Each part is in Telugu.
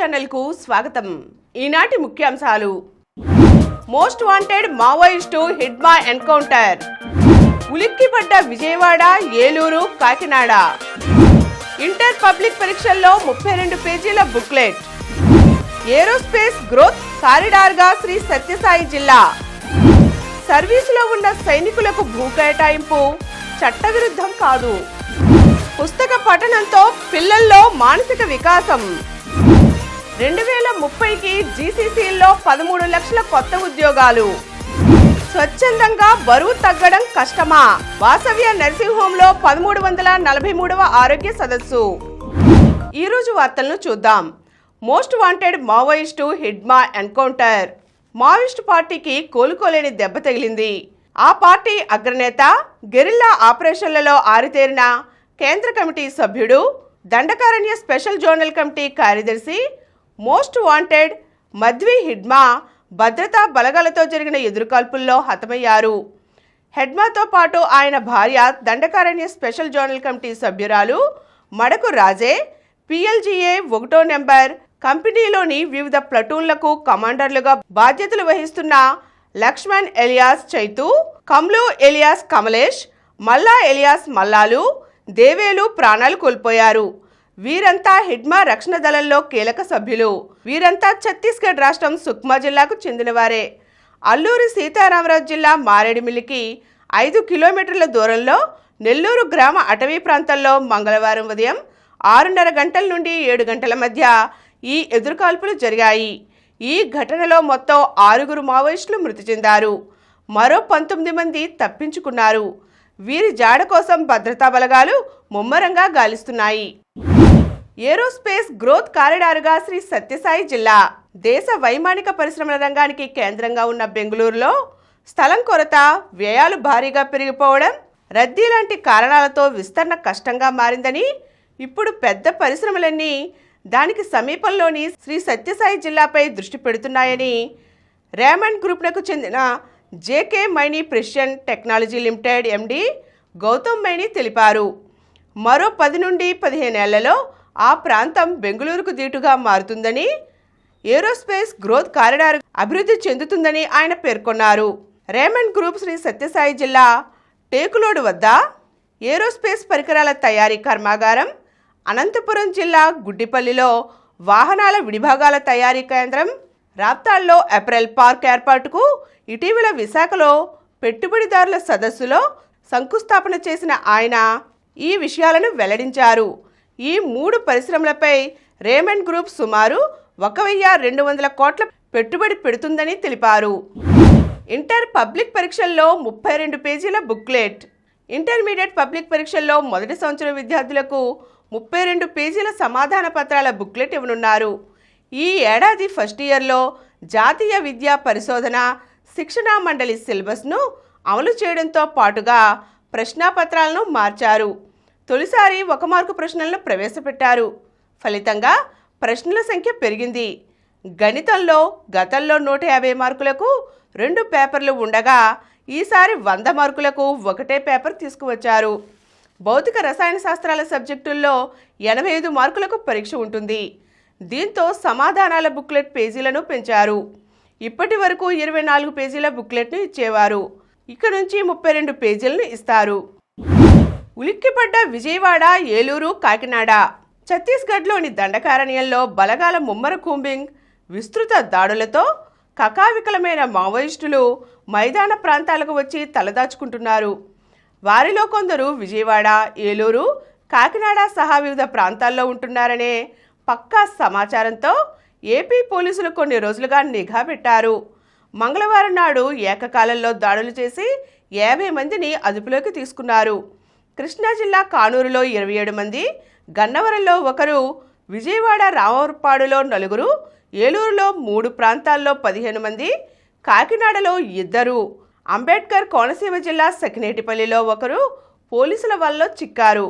ఛానల్ కు స్వాగతం. ఈనాటి ముఖ్యాంశాలు. Most wanted Maoist Hidma encounter. ఉలిక్కిపడ్డ విజయవాడ, ఏలూరు, కాకినాడ. ఇంటర్ పబ్లిక్ పరీక్షల్లో 32 పేజీల బుక్లెట్. ఏరోస్పేస్ గ్రోత్ కారిడార్గా శ్రీ సత్యసాయి జిల్లా. సర్వీసులో ఉన్న సైనికులకు భూ కేటాయింపు చట్టవిరుద్ధం కాదు. పుస్తక పఠనంతో పిల్లల్లో మానసిక వికాసం. 2030కి జీసీసీల్లో 13 లక్షల కొత్త ఉద్యోగాలు. స్వచ్ఛందంగా బరువు తగ్గడం కష్టమా? వాసవ్య నర్సింగ్ హోంలో 1343వ ఆరోగ్య సదస్సు. ఈరోజు వార్తలను చూద్దాం. Most wanted Maoist Hidma encounter. Maoist పార్టీకి కోలుకోలేని దెబ్బ తగిలింది. ఆ పార్టీ అగ్రనేత గెరిల్లా ఆపరేషన్లలో ఆరితేరిన కేంద్ర కమిటీ సభ్యుడు, దండకారణ్య స్పెషల్ జోనల్ కమిటీ కార్యదర్శి, మోస్ట్ వాంటెడ్ మధ్వి హిడ్మా భద్రతా బలగాలతో జరిగిన ఎదురుకాల్పుల్లో హతమయ్యారు. హిడ్మాతో పాటు ఆయన భార్య, దండకారణ్య స్పెషల్ జోనల్ కమిటీ సభ్యురాలు మడకు రాజే, PLGA 1వ నెంబర్ కంపెనీలోని వివిధ ప్లటూన్లకు కమాండర్లుగా బాధ్యతలు వహిస్తున్న లక్ష్మణ్ ఎలియాస్ చైతు, కమ్లు ఎలియాస్ కమలేష్, మల్లా ఎలియాస్ మల్లాలు, దేవేలు ప్రాణాలు కోల్పోయారు. వీరంతా హిడ్మా రక్షణ దళంలో కీలక సభ్యులు. వీరంతా ఛత్తీస్గఢ్ రాష్ట్రం సుక్మా జిల్లాకు చెందినవారే. అల్లూరి సీతారామరాజు జిల్లా మారేడుమిల్లికి 5 కిలోమీటర్ల దూరంలో నెల్లూరు గ్రామ అటవీ ప్రాంతంలో మంగళవారం ఉదయం 6:30 గంటల నుండి 7 గంటల మధ్య ఈ ఎదురుకాల్పులు జరిగాయి. ఈ ఘటనలో మొత్తం 6 మావోయిస్టులు మృతి చెందారు. మరో 19 మంది తప్పించుకున్నారు. వీరి జాడ కోసం భద్రతా బలగాలు ముమ్మరంగా గాలిస్తున్నాయి. ఏరోస్పేస్ గ్రోత్ కారిడార్గా శ్రీ సత్యసాయి జిల్లా. దేశ వైమానిక పరిశ్రమల రంగానికి కేంద్రంగా ఉన్న బెంగళూరులో స్థలం కొరత, వ్యయాలు భారీగా పెరిగిపోవడం, రద్దీ లాంటి కారణాలతో విస్తరణ కష్టంగా మారిందని, ఇప్పుడు పెద్ద పరిశ్రమలన్నీ దానికి సమీపంలోని శ్రీ సత్యసాయి జిల్లాపై దృష్టి పెడుతున్నాయని రేమండ్ గ్రూప్నకు చెందిన JK Maini precision technology limited MD Gautam Maini తెలిపారు. మరో 10 నుండి 15 ఏళ్లలో ఆ ప్రాంతం బెంగళూరుకు దీటుగా మారుతుందని, ఏరోస్పేస్ గ్రోత్ కారిడార్ అభివృద్ధి చెందుతుందని ఆయన పేర్కొన్నారు. రేమండ్ గ్రూప్ శ్రీ సత్యసాయి జిల్లా టేకులోడు వద్ద ఏరోస్పేస్ పరికరాల తయారీ కర్మాగారం, అనంతపురం జిల్లా గుడ్డిపల్లిలో వాహనాల విడిభాగాల తయారీ కేంద్రం, రాప్తాల్లో అప్రెల్ పార్క్ ఏర్పాటుకు ఇటీవల విశాఖలో పెట్టుబడిదారుల సదస్సులో శంకుస్థాపన చేసిన ఆయన ఈ విషయాలను వెల్లడించారు. ఈ 3 పరిశ్రమలపై రేమండ్ గ్రూప్ సుమారు 1200 కోట్ల పెట్టుబడి పెడుతుందని తెలిపారు. ఇంటర్ పబ్లిక్ పరీక్షల్లో 32 పేజీల బుక్లెట్. ఇంటర్మీడియట్ పబ్లిక్ పరీక్షల్లో మొదటి సంవత్సరం విద్యార్థులకు 32 పేజీల సమాధాన పత్రాల బుక్లెట్ ఇవ్వనున్నారు. ఈ ఏడాది ఫస్ట్ ఇయర్లో జాతీయ విద్యా పరిశోధన శిక్షణా మండలి సిలబస్ను అమలు చేయడంతో పాటుగా ప్రశ్నాపత్రాలను మార్చారు. తొలిసారి 1 మార్కు ప్రశ్నలను ప్రవేశపెట్టారు. ఫలితంగా ప్రశ్నల సంఖ్య పెరిగింది. గణితంలో గతంలో 150 మార్కులకు 2 పేపర్లు ఉండగా ఈసారి 100 మార్కులకు 1 పేపర్ తీసుకువచ్చారు. భౌతిక రసాయన శాస్త్రాల సబ్జెక్టుల్లో 85 మార్కులకు పరీక్ష ఉంటుంది. దీంతో సమాధానాల బుక్లెట్ పేజీలను పెంచారు. ఇప్పటి వరకు 24 పేజీల బుక్లెట్ను ఇచ్చేవారు. ఇక నుంచి 32 పేజీలను ఇస్తారు. ఉలిక్కిపడ్డ విజయవాడ, ఏలూరు, కాకినాడ. ఛత్తీస్గఢ్లోని దండకారణ్యంలో బలగాల ముమ్మర కూంబింగ్, విస్తృత దాడులతో కకావికలమైన మావోయిస్టులు మైదాన ప్రాంతాలకు వచ్చి తలదాచుకుంటున్నారు. వారిలో కొందరు విజయవాడ, ఏలూరు, కాకినాడ సహా వివిధ ప్రాంతాల్లో ఉంటున్నారనే పక్కా సమాచారంతో ఏపీ పోలీసులు కొన్ని రోజులుగా నిఘా పెట్టారు. మంగళవారం నాడు ఏకకాలంలో దాడులు చేసి 50 మందిని అదుపులోకి తీసుకున్నారు. కృష్ణా జిల్లా కానూరులో 27 మంది, గన్నవరంలో 1, విజయవాడ రామవరపాడులో 4, ఏలూరులో 3 ప్రాంతాల్లో 15 మంది, కాకినాడలో 2, అంబేద్కర్ కోనసీమ జిల్లా సకినేటిపల్లిలో 1 పోలీసుల వల్ల చిక్కారు.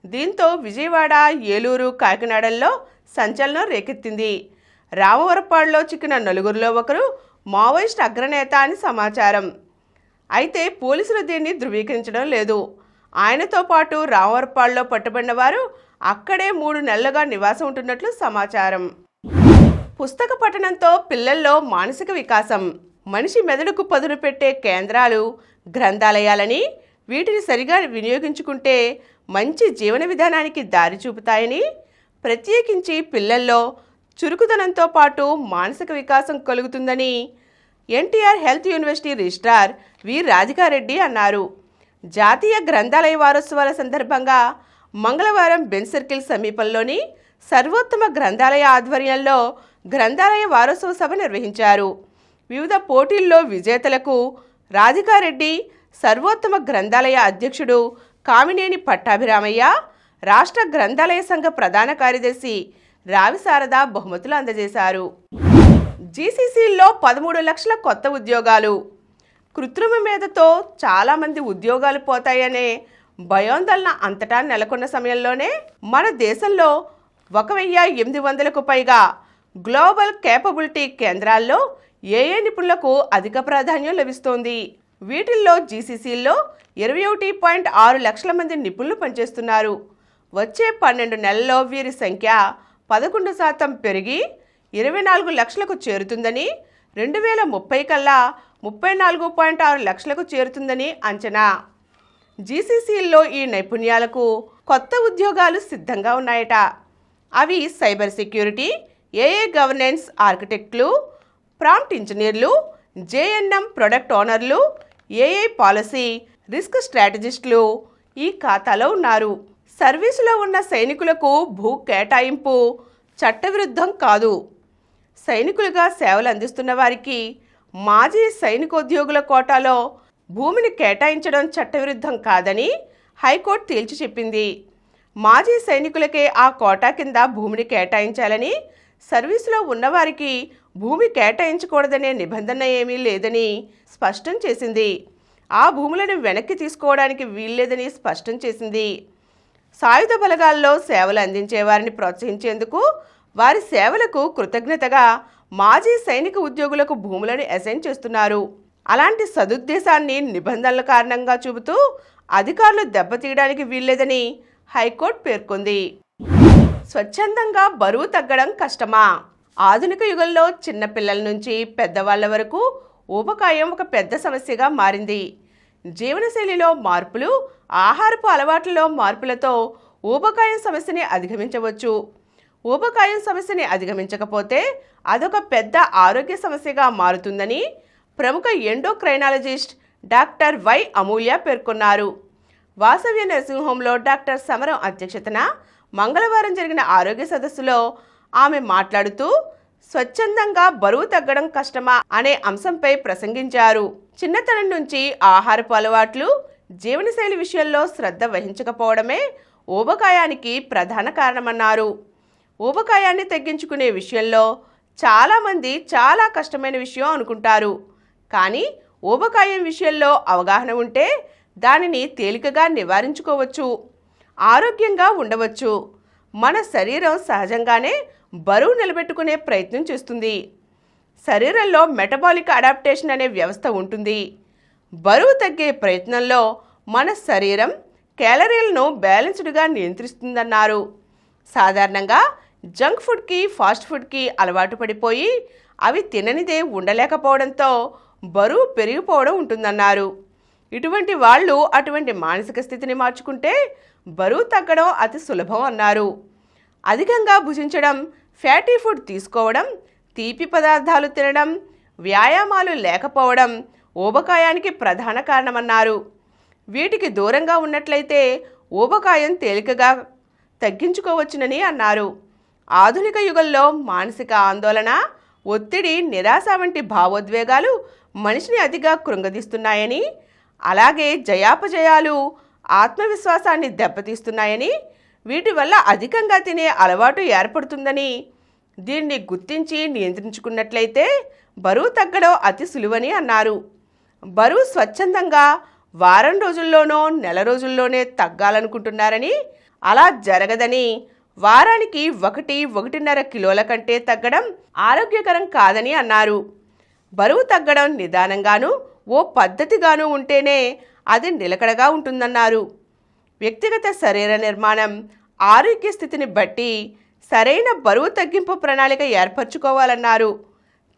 దీంతో విజయవాడ, ఏలూరు, కాకినాడల్లో సంచలనం రేకెత్తింది. రామవరపాడులో చిక్కిన 4లో 1 మావోయిస్ట్ అగ్రనేత అని సమాచారం. అయితే పోలీసులు దీన్ని ధృవీకరించడం లేదు. ఆయనతో పాటు రామవరపాడులో పట్టుబడిన వారు అక్కడే 3 నెలలుగా నివాసం ఉంటున్నట్లు సమాచారం. పుస్తక పఠనంతో పిల్లల్లో మానసిక వికాసం. మనిషి మెదడుకు పదును పెట్టే కేంద్రాలు గ్రంథాలయాలని, వీటిని సరిగా వినియోగించుకుంటే మంచి జీవన విధానానికి దారి చూపుతాయని, ప్రత్యేకించి పిల్లల్లో చురుకుదనంతో పాటు మానసిక వికాసం కలుగుతుందని ఎన్టీఆర్ హెల్త్ యూనివర్సిటీ రిజిస్ట్రార్ వి రాధికారెడ్డి అన్నారు. జాతీయ గ్రంథాలయ వారోత్సవాల సందర్భంగా మంగళవారం బెన్ సర్కిల్ సమీపంలోని సర్వోత్తమ గ్రంథాలయ ఆధ్వర్యంలో గ్రంథాలయ వారోత్సవ సభ నిర్వహించారు. వివిధ పోటీల్లో విజేతలకు రాధికారెడ్డి, సర్వోత్తమ గ్రంథాలయ అధ్యక్షుడు కామినేని పట్టాభిరామయ్య, రాష్ట్ర గ్రంథాలయ సంఘ ప్రధాన కార్యదర్శి రావి శారద బహుమతులు అందజేశారు. జీసీసీల్లో 13 లక్షల కొత్త ఉద్యోగాలు. కృత్రిమ మేధతో చాలామంది ఉద్యోగాలు పోతాయనే భయాందోళన అంతటా నెలకొన్న సమయంలోనే మన దేశంలో 1800కు పైగా గ్లోబల్ కేపబిలిటీ కేంద్రాల్లో ఏఏ నిపుణులకు అధిక ప్రాధాన్యం లభిస్తోంది. వీటిల్లో జీసీసీల్లో 21.6 లక్షల మంది నిపుణులు పనిచేస్తున్నారు. వచ్చే 12 నెలల్లో వీరి సంఖ్య 11% పెరిగి 24 లక్షలకు చేరుతుందని, 2030 కల్లా 34.6 లక్షలకు చేరుతుందని అంచనా. జీసీసీల్లో ఈ నైపుణ్యాలకు కొత్త ఉద్యోగాలు సిద్ధంగా ఉన్నాయట. అవి సైబర్ సెక్యూరిటీ, ఏఏ గవర్నెన్స్ ఆర్కిటెక్ట్లు, ప్రాంప్ట్ ఇంజనీర్లు, జేఎన్ఎం ప్రొడక్ట్ ఓనర్లు, ఏఐ పాలసీ రిస్క్ స్ట్రాటజిస్టులు ఈ ఖాతాలో ఉన్నారు. సర్వీసులో ఉన్న సైనికులకు భూ కేటాయింపు చట్టవిరుద్ధం కాదు. సైనికులుగా సేవలు అందిస్తున్న వారికి మాజీ సైనికోద్యోగుల కోటాలో భూమిని కేటాయించడం చట్టవిరుద్ధం కాదని హైకోర్టు తేల్చి చెప్పింది. మాజీ సైనికులకే ఆ కోటా కింద భూమిని కేటాయించాలని, సర్వీసులో ఉన్నవారికి భూమి కేటాయించకూడదనే నిబంధన ఏమీ లేదని స్పష్టం చేసింది. ఆ భూములను వెనక్కి తీసుకోవడానికి వీల్లేదని స్పష్టం చేసింది. సాయుధ బలగాల్లో సేవలు అందించే వారిని ప్రోత్సహించేందుకు, వారి సేవలకు కృతజ్ఞతగా మాజీ సైనిక ఉద్యోగులకు భూములను అసైన్ చేస్తున్నారు. అలాంటి సదుద్దేశాన్ని నిబంధనల కారణంగా చూపుతూ అధికారులు దెబ్బతీయడానికి వీల్లేదని హైకోర్టు పేర్కొంది. స్వచ్ఛందంగా బరువు తగ్గడం కష్టమా? ఆధునిక యుగంలో చిన్నపిల్లల నుంచి పెద్దవాళ్ల వరకు ఊబకాయం ఒక పెద్ద సమస్యగా మారింది. జీవనశైలిలో మార్పులు, ఆహారపు అలవాట్లలో మార్పులతో ఊబకాయం సమస్యని అధిగమించవచ్చు. ఊబకాయం సమస్యని అధిగమించకపోతే అదొక పెద్ద ఆరోగ్య సమస్యగా మారుతుందని ప్రముఖ ఎండోక్రైనాలజిస్ట్ డాక్టర్ వై అమూల్య పేర్కొన్నారు. వాసవ్య నర్సింగ్ హోంలో డాక్టర్ సమరం అధ్యక్షతన మంగళవారం జరిగిన ఆరోగ్య సదస్సులో ఆమె మాట్లాడుతూ స్వచ్ఛందంగా బరువు తగ్గడం కష్టమా అనే అంశంపై ప్రసంగించారు. చిన్నతనం నుంచి ఆహారపు అలవాట్లు, జీవనశైలి విషయంలో శ్రద్ధ వహించకపోవడమే ఊబకాయానికి ప్రధాన కారణమన్నారు. ఊబకాయాన్ని తగ్గించుకునే విషయంలో చాలామంది చాలా కష్టమైన విషయం అనుకుంటారు. కానీ ఊబకాయం విషయంలో అవగాహన ఉంటే దానిని తేలికగా నివారించుకోవచ్చు, ఆరోగ్యంగా ఉండవచ్చు. మన శరీరం సహజంగానే బరువు నిలబెట్టుకునే ప్రయత్నం చేస్తుంది. శరీరంలో మెటబాలిక్ అడాప్టేషన్ అనే వ్యవస్థ ఉంటుంది. బరువు తగ్గే ప్రయత్నంలో మన శరీరం క్యాలరీలను బ్యాలెన్స్డ్గా నియంత్రిస్తుందన్నారు. సాధారణంగా జంక్ ఫుడ్కి, ఫాస్ట్ ఫుడ్కి అలవాటు పడిపోయి అవి తిననిదే ఉండలేకపోవడంతో బరువు పెరిగిపోవడం ఉంటుందన్నారు. ఇటువంటి వాళ్ళు అటువంటి మానసిక స్థితిని మార్చుకుంటే బరువు తగ్గడం అతి సులభం అన్నారు. అధికంగా భుజించడం, ఫ్యాటీ ఫుడ్ తీసుకోవడం, తీపి పదార్థాలు తినడం, వ్యాయామాలు లేకపోవడం ఊబకాయానికి ప్రధాన కారణమన్నారు. వీటికి దూరంగా ఉన్నట్లయితే ఊబకాయం తేలికగా తగ్గించుకోవచ్చునని అన్నారు. ఆధునిక యుగంలో మానసిక ఆందోళన, ఒత్తిడి, నిరాశ వంటి భావోద్వేగాలు మనిషిని అతిగా కృంగదీస్తున్నాయని, అలాగే జయాపజయాలు ఆత్మవిశ్వాసాన్ని దెబ్బతీస్తున్నాయని, వీటి వల్ల అధికంగా తినే అలవాటు ఏర్పడుతుందని, దీన్ని గుర్తించి నియంత్రించుకున్నట్లయితే బరువు తగ్గడం అతి సులువని అన్నారు. బరువు స్వచ్ఛందంగా వారం రోజుల్లోనో నెల రోజుల్లోనే తగ్గాలనుకుంటున్నారని, అలా జరగదని, వారానికి 1-1.5 కిలోల కంటే తగ్గడం ఆరోగ్యకరం కాదని అన్నారు. బరువు తగ్గడం నిదానంగాను, ఓ పద్ధతిగాను ఉంటేనే అది నిలకడగా ఉంటుందన్నారు. వ్యక్తిగత శరీర నిర్మాణం, ఆరోగ్య స్థితిని బట్టి సరైన బరువు తగ్గింపు ప్రణాళిక ఏర్పరచుకోవాలన్నారు.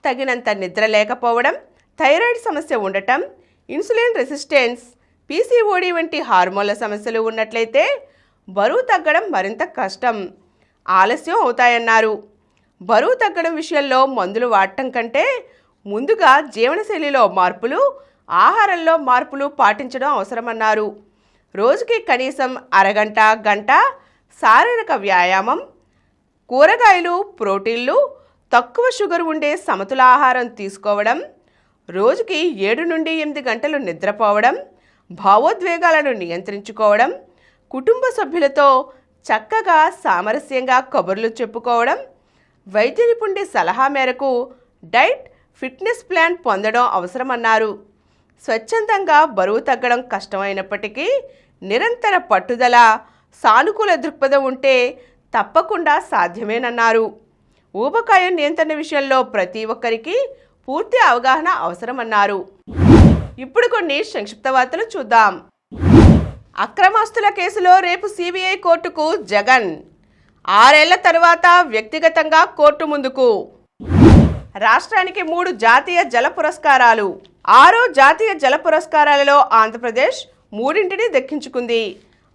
తగినంత నిద్ర లేకపోవడం, థైరాయిడ్ సమస్య ఉండటం, ఇన్సులిన్ రెసిస్టెన్స్, పీసీఓడి వంటి హార్మోన్ల సమస్యలు ఉన్నట్లయితే బరువు తగ్గడం మరింత కష్టం, ఆలస్యం అవుతాయన్నారు. బరువు తగ్గడం విషయంలో మందులు వాడటం కంటే ముందుగా జీవనశైలిలో మార్పులు, ఆహారంలో మార్పులు పాటించడం అవసరమన్నారు. రోజుకి కనీసం అరగంట, గంట శారీరక వ్యాయామం, కూరగాయలు, ప్రోటీన్లు, తక్కువ షుగర్ ఉండే సమతుల ఆహారం తీసుకోవడం, రోజుకి 7 నుండి 8 గంటలు నిద్రపోవడం, భావోద్వేగాలను నియంత్రించుకోవడం, కుటుంబ సభ్యులతో చక్కగా సామరస్యంగా కబుర్లు చెప్పుకోవడం, వైద్య నిపుణుడి సలహా మేరకు డైట్, ఫిట్నెస్ ప్లాన్ పొందడం అవసరమన్నారు. స్వచ్ఛందంగా బరువు తగ్గడం కష్టమైనప్పటికీ నిరంతర పట్టుదల, సానుకూల దృక్పథం ఉంటే తప్పకుండా సాధ్యమేనన్నారు. ఊబకాయం నియంత్రణ విషయంలో ప్రతి ఒక్కరికి పూర్తి అవగాహన అవసరమన్నారు. ఇప్పుడు కొన్ని సంక్షిప్త వార్తలు చూద్దాం. అక్రమాస్తుల కేసులో రేపు సిబిఐ కోర్టుకు జగన్. 6 ఏళ్ల తర్వాత వ్యక్తిగతంగా కోర్టు ముందుకు. రాష్ట్రానికి 3 జాతీయ జల పురస్కారాలు. 6 జాతీయ జల పురస్కారాలలో ఆంధ్రప్రదేశ్ 3ంటిని దక్కించుకుంది.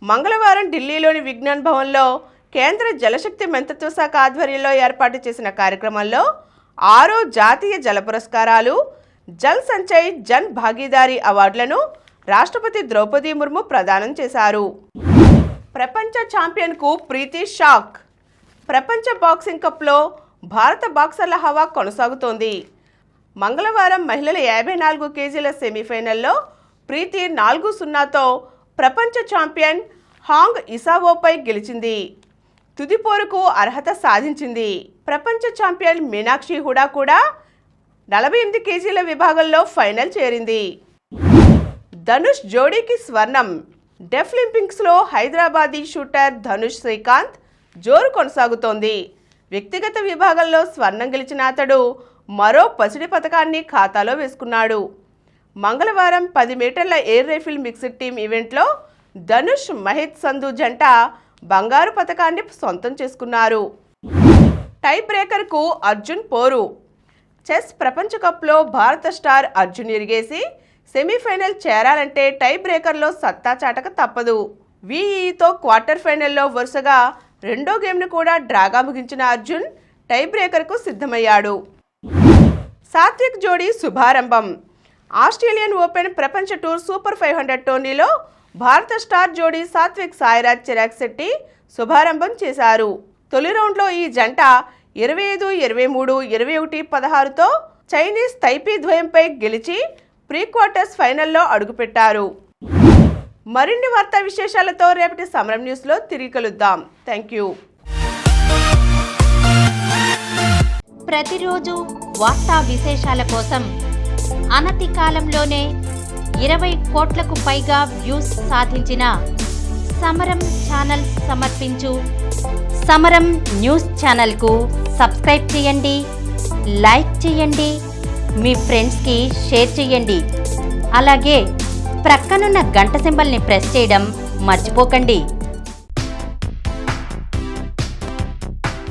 మంగళవారం ఢిల్లీలోని విజ్ఞాన్ భవన్లో కేంద్ర జలశక్తి మంత్రిత్వ శాఖ ఆధ్వర్యంలో ఏర్పాటు చేసిన కార్యక్రమంలో 6 జాతీయ జల పురస్కారాలు, జల్ సంచయ్ జన్ భాగీదారీ అవార్డులను రాష్ట్రపతి ద్రౌపది ముర్ము ప్రదానం చేశారు. ప్రపంచ ఛాంపియన్కు ప్రీతి షాక్. ప్రపంచ బాక్సింగ్ కప్లో భారత బాక్సర్ల హవా కొనసాగుతోంది. మంగళవారం మహిళల 54 కేజీల సెమీఫైనల్లో ప్రీతి 4-0తో ప్రపంచ ఛాంపియన్ హాంగ్ ఇసావోపై గెలిచింది. తుది పోరుకు అర్హత సాధించింది. ప్రపంచ ఛాంపియన్ మీనాక్షి హుడా కూడా 48 కేజీల విభాగంలో ఫైనల్ చేరింది. ధనుష్ జోడీకి స్వర్ణం. డెఫ్లింపిక్స్లో హైదరాబాదీ షూటర్ ధనుష్ శ్రీకాంత్ జోరు కొనసాగుతోంది. వ్యక్తిగత విభాగంలో స్వర్ణం గెలిచిన అతడు మరో పసిడి పథకాన్ని ఖాతాలో వేసుకున్నాడు. మంగళవారం 10 మీటర్ల ఎయిర్ రైఫిల్ మిక్స్డ్ టీమ్ ఈవెంట్లో ధనుష్, మహిత్ సంధు జంట బంగారు పథకాన్ని సొంతం చేసుకున్నారు. టై బ్రేకర్కు అర్జున్ పోరు. చెస్ ప్రపంచ కప్లో భారత స్టార్ అర్జున్ ఇరిగేసి సెమీఫైనల్ చేరాలంటే టై బ్రేకర్లో సత్తా చాటక తప్పదు. వీఈతో క్వార్టర్ ఫైనల్లో వరుసగా 2వ గేమ్ను కూడా డ్రాగా ముగించిన అర్జున్ టై బ్రేకర్కు సిద్ధమయ్యాడు. సాత్విక్ జోడీ శుభారంభం. ఆస్ట్రేలియన్ ఓపెన్ ప్రపంచ టూర్ సూపర్ 500 టోర్నీలో భారత స్టార్ జోడీ సాత్విక్ సాయిరాజ్ చిరాగ్ శెట్టి శుభారంభం చేశారు. తొలి రౌండ్లో ఈ జంట 25, 23, 21, 16తో చైనీస్ తైపీ ద్వయంపై గెలిచి ప్రీ క్వార్టర్స్ ఫైనల్లో అడుగుపెట్టారు. మరిన్ని వార్తా విశేషాలతో రేపటి సమరం న్యూస్లో తిరిగి కలుద్దాం. Thank you. ప్రతిరోజు వార్తా విశేషాల కోసం అనతి కాలంలోనే 20 కోట్లకు పైగా వ్యూస్ సాధించిన సమరం ఛానల్ సమర్పించు సమరం న్యూస్ ఛానల్కు సబ్స్క్రైబ్ చేయండి, లైక్ చేయండి, మీ ఫ్రెండ్స్కి షేర్ చేయండి. అలాగే ప్రక్కనున్న గంట సింబల్ని ప్రెస్ చేయడం మర్చిపోకండి.